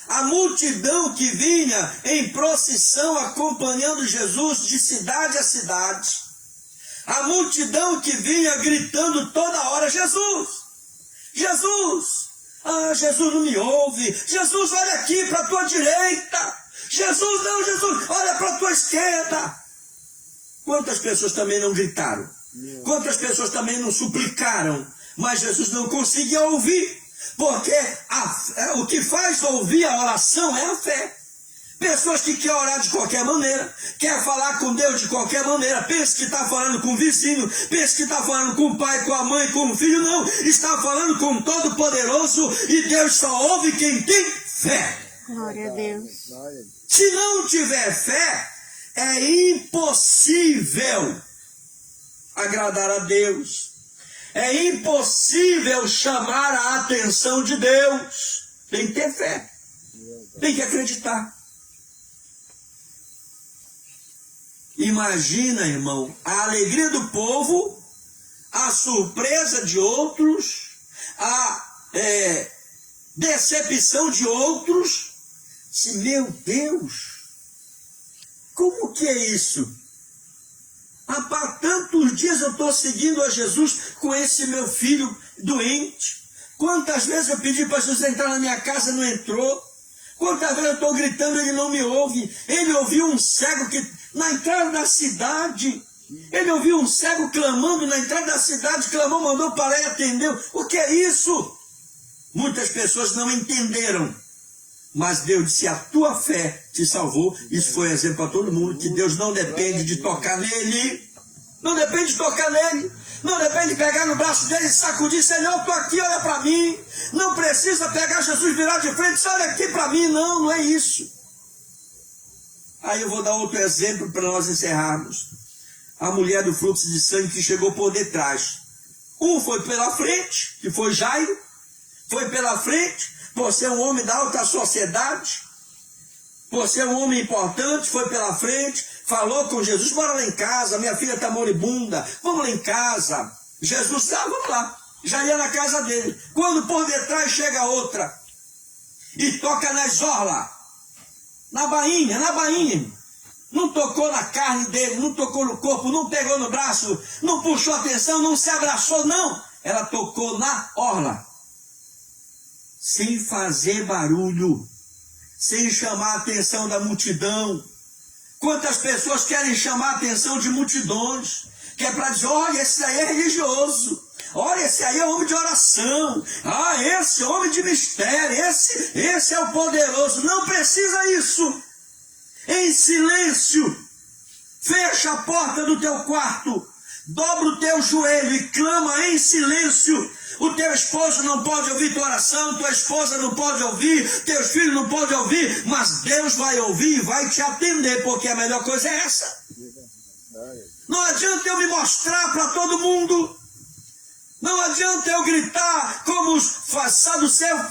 a multidão que vinha em procissão acompanhando Jesus de cidade a cidade, a multidão que vinha gritando toda hora, Jesus, Jesus, Jesus não me ouve, Jesus olha aqui para a tua direita, Jesus não, Jesus olha para a tua esquerda. Quantas pessoas também não gritaram? Quantas pessoas também não suplicaram, mas Jesus não conseguia ouvir, porque o que faz ouvir a oração é a fé. Pessoas que querem orar de qualquer maneira, quer falar com Deus de qualquer maneira, pensa que está falando com o vizinho, pensa que está falando com o pai, com a mãe, com o filho, não, está falando com o Todo-Poderoso, e Deus só ouve quem tem fé. Glória a Deus. Se não tiver fé, é impossível agradar a Deus. É impossível chamar a atenção de Deus. Tem que ter fé. Tem que acreditar. Imagina, irmão, a alegria do povo, a surpresa de outros, a decepção de outros. Meu Deus, como que é isso? Há tantos dias eu estou seguindo a Jesus com esse meu filho doente. Quantas vezes eu pedi para Jesus entrar na minha casa, não entrou. Quantas vezes eu estou gritando, ele não me ouve. Ele ouviu um cego que na entrada da cidade, ele ouviu um cego clamando na entrada da cidade, clamou, mandou para lá e atendeu. O que é isso? Muitas pessoas não entenderam. Mas Deus disse, a tua fé te salvou. Isso foi exemplo para todo mundo, que Deus não depende de tocar nele. Não depende de tocar nele. Não depende de pegar no braço dele e sacudir, Senhor, eu estou aqui, olha para mim. Não precisa pegar Jesus, virar de frente, olha aqui para mim. Não, não é isso. Aí eu vou dar outro exemplo para nós encerrarmos. A mulher do fluxo de sangue que chegou por detrás. Um foi pela frente, que foi Jairo. Foi pela frente. Por ser um homem da alta sociedade, por ser um homem importante, foi pela frente, falou com Jesus, bora lá em casa, minha filha está moribunda, vamos lá em casa. Jesus, vamos lá, já ia na casa dele. Quando por detrás chega outra, e toca nas orlas, na bainha, não tocou na carne dele, não tocou no corpo, não pegou no braço, não puxou atenção, não se abraçou, não. Ela tocou na orla. Sem fazer barulho, sem chamar a atenção da multidão. Quantas pessoas querem chamar a atenção de multidões, que é para dizer, olha, esse aí é religioso, olha, esse aí é homem de oração, esse homem de mistério, esse é o poderoso. Não precisa isso. Em silêncio, fecha a porta do teu quarto, dobra o teu joelho e clama em silêncio. O teu esposo não pode ouvir tua oração, tua esposa não pode ouvir, teus filhos não podem ouvir, mas Deus vai ouvir e vai te atender, porque a melhor coisa é essa. Não adianta eu me mostrar para todo mundo, não adianta eu gritar como os saduceus,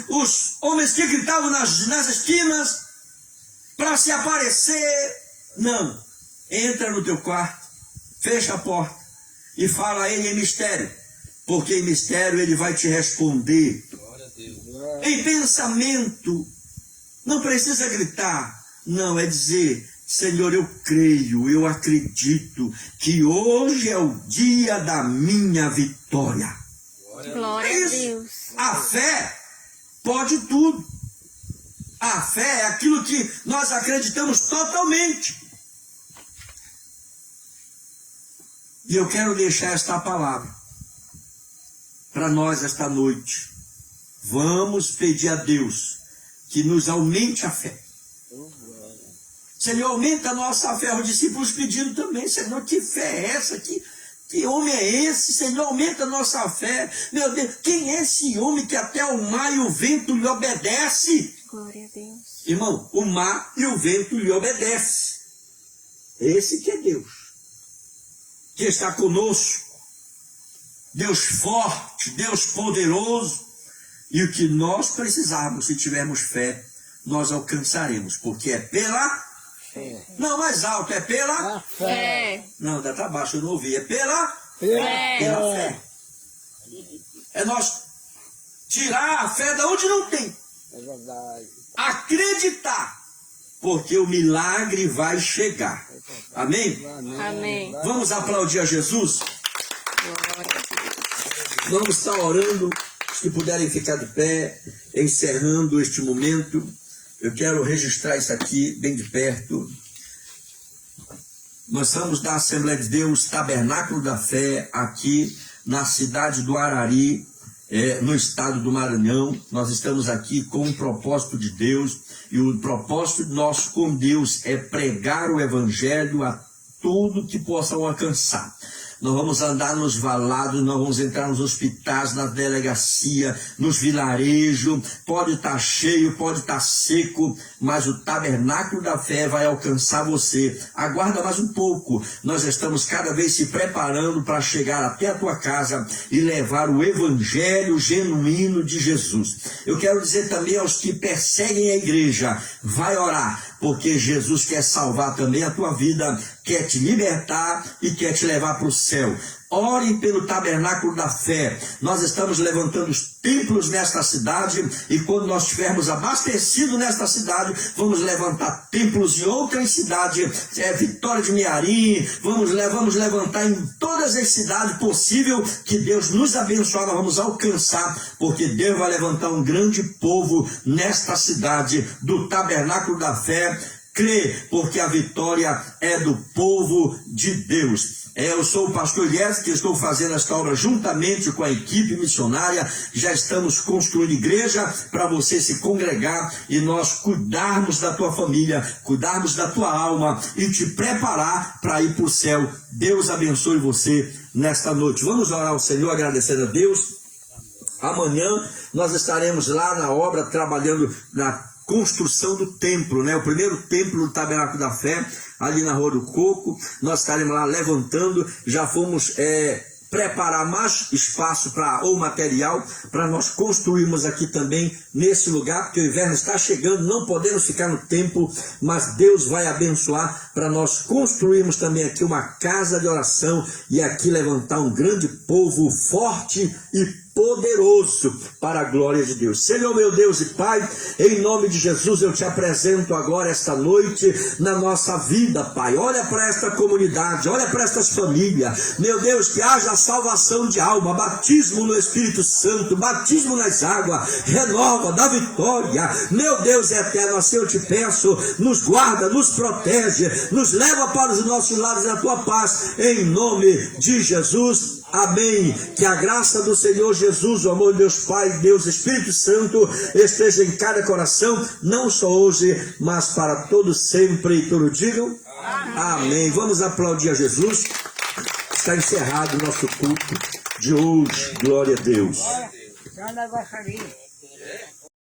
os homens que gritavam nas esquinas, para se aparecer. Não, entra no teu quarto, fecha a porta e fala a ele em mistério. Porque em mistério ele vai te responder. Em pensamento, não precisa gritar. Não, é dizer, Senhor, eu creio, eu acredito que hoje é o dia da minha vitória. Glória a Deus. A fé pode tudo. A fé é aquilo que nós acreditamos totalmente. E eu quero deixar esta palavra para nós esta noite. Vamos pedir a Deus que nos aumente a fé. Senhor, aumenta a nossa fé. Os discípulos pediram também, Senhor, que fé é essa? Que homem é esse? Senhor, aumenta a nossa fé. Meu Deus, quem é esse homem que até o mar e o vento lhe obedece? Glória a Deus. Irmão, o mar e o vento lhe obedecem. Esse que é Deus, que está conosco. Deus forte, Deus poderoso. E o que nós precisarmos, se tivermos fé, nós alcançaremos. Porque é pela fé. Não, mais alto, é pela Fé. Não, ainda está baixo, eu não ouvi. É pela Fé. Pela fé. É nós tirar a fé da onde não tem. É verdade. Acreditar. Porque o milagre vai chegar. Amém? Amém. Vamos aplaudir a Jesus? Glória a Deus. Vamos estar orando. Os que puderem ficar de pé, encerrando este momento. Eu quero registrar isso aqui bem de perto. Nós somos da Assembleia de Deus, Tabernáculo da Fé, aqui na cidade do Arari, no estado do Maranhão. Nós estamos aqui com um propósito de Deus, e o propósito nosso com Deus é pregar o Evangelho a tudo que possam alcançar. Nós vamos andar nos valados, nós vamos entrar nos hospitais, na delegacia, nos vilarejos. Pode estar cheio, pode estar seco, mas o tabernáculo da fé vai alcançar você. Aguarda mais um pouco. Nós estamos cada vez se preparando para chegar até a tua casa e levar o evangelho genuíno de Jesus. Eu quero dizer também aos que perseguem a igreja, vai orar, porque Jesus quer salvar também a tua vida, quer te libertar e quer te levar para o céu. Orem pelo tabernáculo da fé. Nós estamos levantando os templos nesta cidade, e quando nós estivermos abastecidos nesta cidade, vamos levantar templos em outras cidades, Vitória de Mearim, vamos levantar em todas as cidades possível que Deus nos abençoar, nós vamos alcançar, porque Deus vai levantar um grande povo nesta cidade do tabernáculo da fé. Crê, porque a vitória é do povo de Deus. Eu sou o pastor Elias, que estou fazendo esta obra juntamente com a equipe missionária. Já estamos construindo igreja para você se congregar e nós cuidarmos da tua família, cuidarmos da tua alma e te preparar para ir para o céu. Deus abençoe você nesta noite. Vamos orar ao Senhor, agradecendo a Deus. Amanhã nós estaremos lá na obra, trabalhando na construção do templo, o primeiro templo do Tabernáculo da Fé, ali na Rua do Coco. Nós estaremos lá levantando, já fomos preparar mais espaço ou material para nós construirmos aqui também nesse lugar, porque o inverno está chegando, não podemos ficar no templo, mas Deus vai abençoar para nós construirmos também aqui uma casa de oração e aqui levantar um grande povo forte e poderoso para a glória de Deus. Senhor meu Deus e Pai, em nome de Jesus eu te apresento agora esta noite na nossa vida, Pai. Olha para esta comunidade, olha para estas famílias, meu Deus, que haja salvação de alma, batismo no Espírito Santo, batismo nas águas, renova, dá vitória, meu Deus eterno. Assim eu te peço, nos guarda, nos protege, nos leva para os nossos lares na tua paz, em nome de Jesus. Amém. Que a graça do Senhor Jesus, o amor de Deus Pai, Deus Espírito Santo esteja em cada coração, não só hoje, mas para todos sempre. E todos digam amém. Vamos aplaudir a Jesus. Está encerrado o nosso culto de hoje. Glória a Deus. Tem um negócio ali.